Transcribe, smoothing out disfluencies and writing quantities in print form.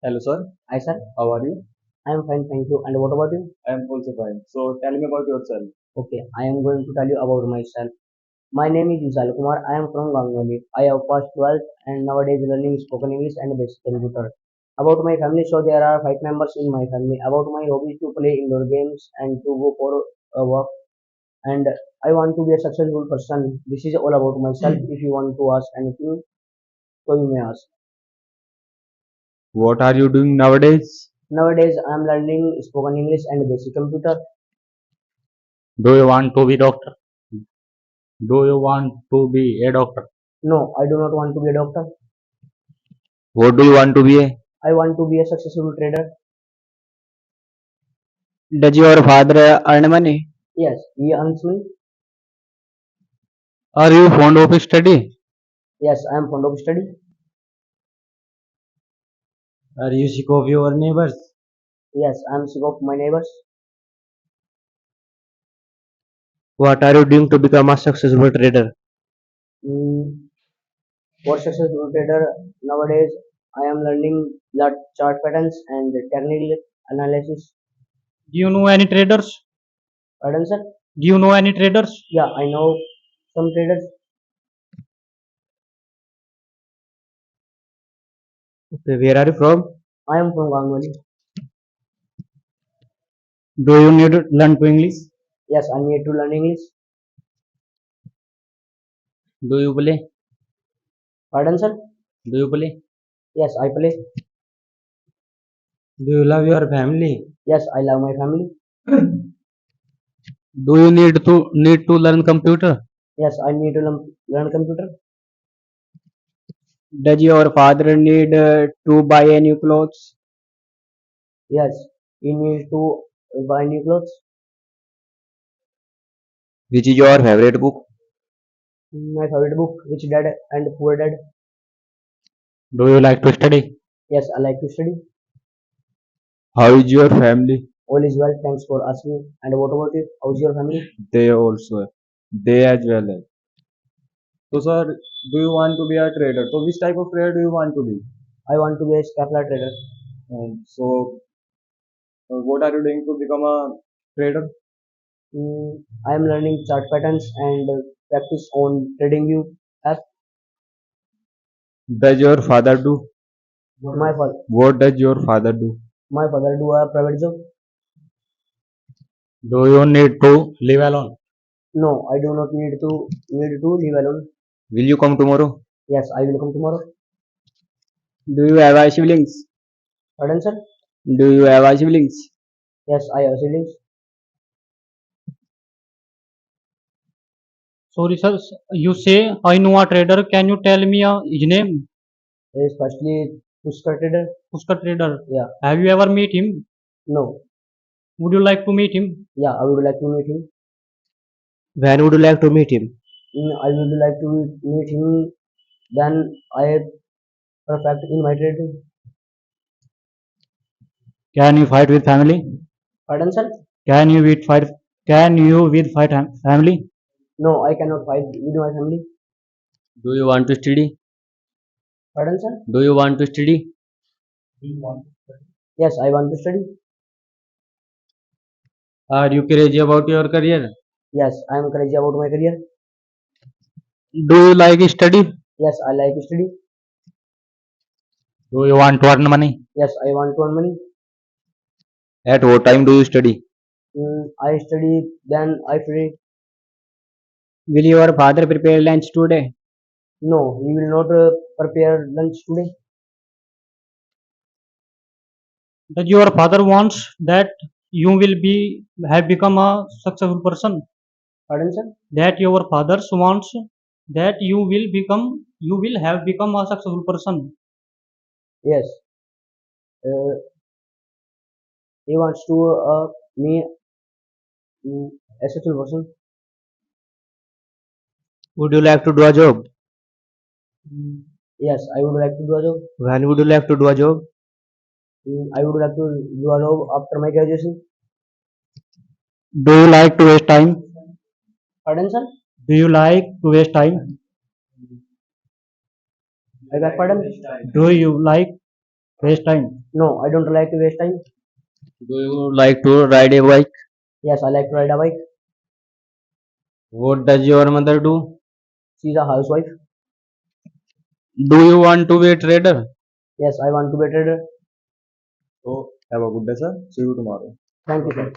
Hello, sir. Hi, sir. How are you? I am fine, thank you. And what about you? I am also fine. So, tell me about yourself. Okay, I am going to tell you about myself. My name is Vishal Kumar. I am from Gangoli. I have passed 12th and nowadays learning spoken English and basic computer. About my family, so there are 5 members in my family. About my hobbies to play indoor games and to go for a walk. And I want to be a successful person. This is all about myself. If you want to ask anything, so you may ask. What are you doing nowadays? Nowadays, I am learning spoken English and basic computer. Do you want to be doctor? Do you want to be a doctor? No, I do not want to be a doctor. What do you want to be a? I want to be a successful trader. Does your father earn money? Yes, he earns me. Are you fond of study? Yes, I am fond of study. Are you sick of your neighbors? Yes, I am sick of my neighbors. What are you doing to become a successful trader? Mm, for successful trader nowadays, I am learning the chart patterns and technical analysis. Do you know any traders? Pardon, sir? Do you know any traders? Yeah, I know some traders. Okay, where are you from? I am from Gangoli. Do you need to learn to English? Yes, I need to learn English. Do you play? Pardon, sir? Do you play? Yes, I play. Do you love your family? Yes, I love my family. Do you need to learn computer? Yes, I need to learn computer. Does your father need to buy a new clothes? Yes, we need to buy new clothes. Which is your favorite book? My favorite book, Rich Dad and Poor Dad. Do you like to study? Yes, I like to study. How is your family? All is well. Thanks for asking. And what about you? How's your family? They also, they as well. So, sir, do you want to be a trader? So, which type of trader do you want to be? I want to be a scapula trader. So, what are you doing to become a trader? I am learning chart patterns and practice on TradingView app. Does your father do? My father, What does your father do? my father do a private job. Do you need to live alone? No, I do not need to live alone. Will you come tomorrow? Yes, I will come tomorrow. Do you have a siblings? Pardon, sir? Do you have a siblings? Yes, I have siblings. Sorry, sir. You say I know a trader. Can you tell me his name? There is firstly Pushkar trader. Pushkar trader. Yeah, Have you ever met him? no. Would you like to meet him? Yeah, I would like to meet him. When would you like to meet him? I would like to meet him. Then I am perfect in my trading. Can you fight with family? Pardon, sir? Can you with fight? Can you with fight family? No, I cannot fight with my family. Do you want to study? Pardon, sir? Do you want to study? Yes, I want to study. Are you crazy about your career? Yes, I am crazy about my career. Do you like study? Yes, I like study. Do you want to earn money? Yes, I want to earn money. At what time do you study? I study, then I free. Will your father prepare lunch today? No, he will not prepare lunch today. Does your father wants that you will be have become a successful person? Pardon, sir? That your father wants that you will have become a successful person. Yes, uh, he wants to me a successful person. Would you like to do a job? Yes, I would like to do a job. When would you like to do a job? I would like to do a job after my graduation. Do you like to waste time? Pardon, sir? Do you like to waste time? I got pardon. Do you like Waste time. No, I don't like to waste time. Do you like to ride a bike? Yes, I like to ride a bike. What does your mother do? She's a housewife. Do you want to be a trader? Yes, I want to be a trader. So have a good day, sir. See you tomorrow. Thank you, sir.